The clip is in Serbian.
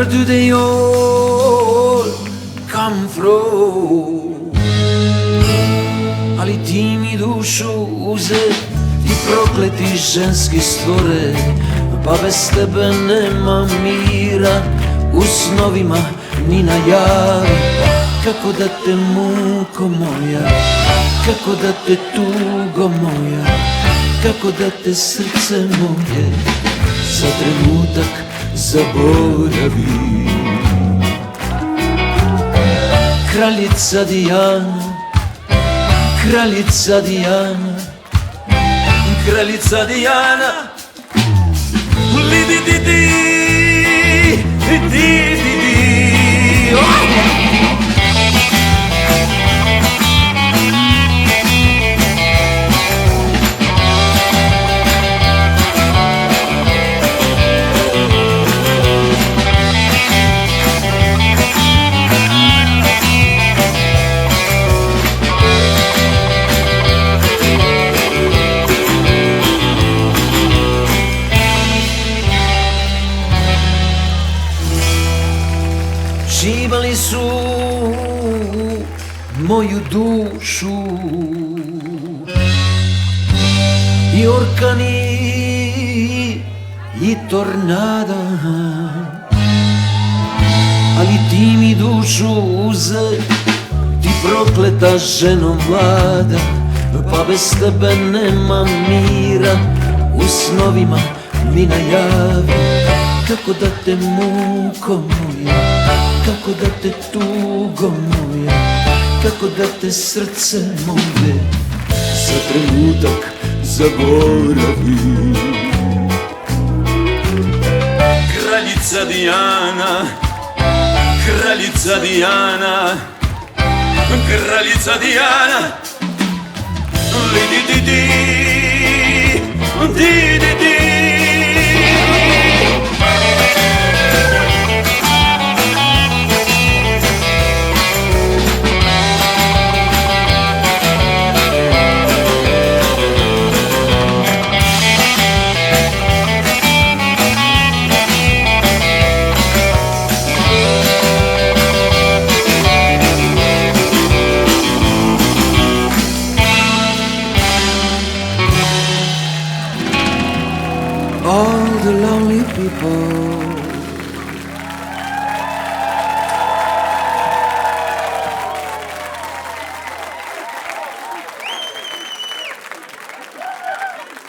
Where do they all come from? Ali ti mi dušu uze, ti prokleti ženski stvore, pa bez tebe nema mira, u snovima ni najave. Kako da te muko moja, kako da te tugo moja, kako da te srce moje za trenutak zaboravi. Kraljica Dijana, kraljica Dijana, kraljica Dijana, li di di di, di di di, oh! Šibali su moju dušu i orkani i tornada, ali ti mi dušu uze, ti prokleta ženo mlada, pa bez tebe nema mira, u snovima mi najavi. Kako da te muko moja, kako da te tugo moja, kako da te srce moje za trenutak zaboravi. Kraljica Dijana, kraljica Dijana, kraljica Dijana, li di di di, di di di. All the lonely people